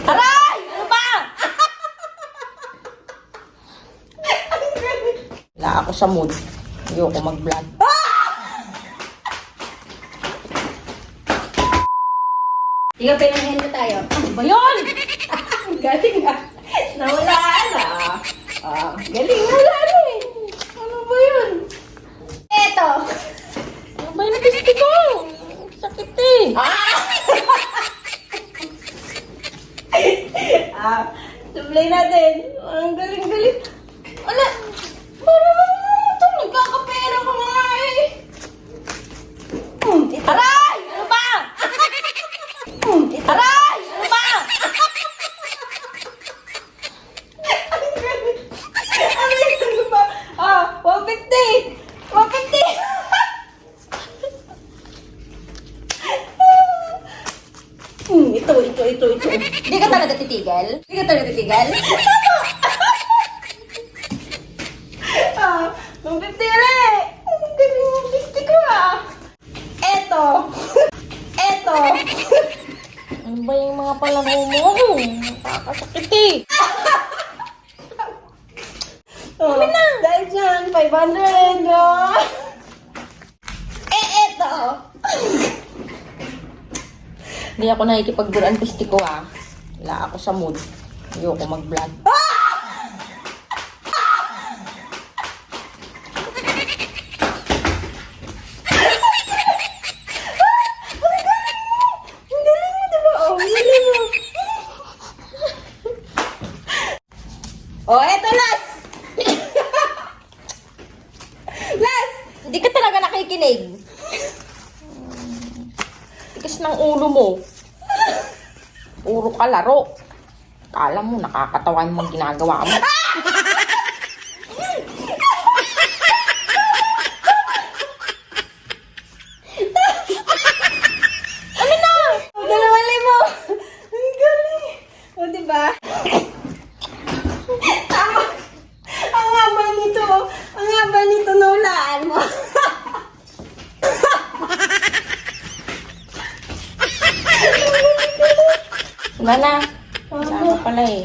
Aray! Ano ba? Wala ako sa mood. Ayoko mag-vlog. Ikaw, pinanghin na tayo. Ano ba yun? Galing ah. Nawalaan ah. Galing, wala na eh. Ano ba yun? Eto. Ano ba yung napisti ko? Sakit eh. Sublay natin. Ang galing-galing. Wala. Parang ito, nagkakapera ka nga eh. Ito. Aray! Ano ba? Ito. Aray! Ano ba? Ano ba? 150. 150. Ito. Hindi ka talaga titigil? Hindi ka talaga titigil? 150 ulit. Ang galing mo, 50 ko ah. Eto. Ano ba yung mga palaro mo? Nakakasakit eh. Kami na. Dahil dyan, 500. Eto. Hindi ako nakikipagburan pisti ko ah. Wala ako sa mood. Ayoko mag-vlog. Ang galing mo, diba? Ang galing mo. Eto, last. Last. Hindi ka talaga nakikinig. Tigas ng ulo mo. Puro ka laro. Kala mo, nakakatawa yung mga ginagawa mo. Dalawa limo. Ang galing. O, diba? Tama. Ang haba nito. Ang haba nito, naulaan mo. Wala na. Wala na pala eh.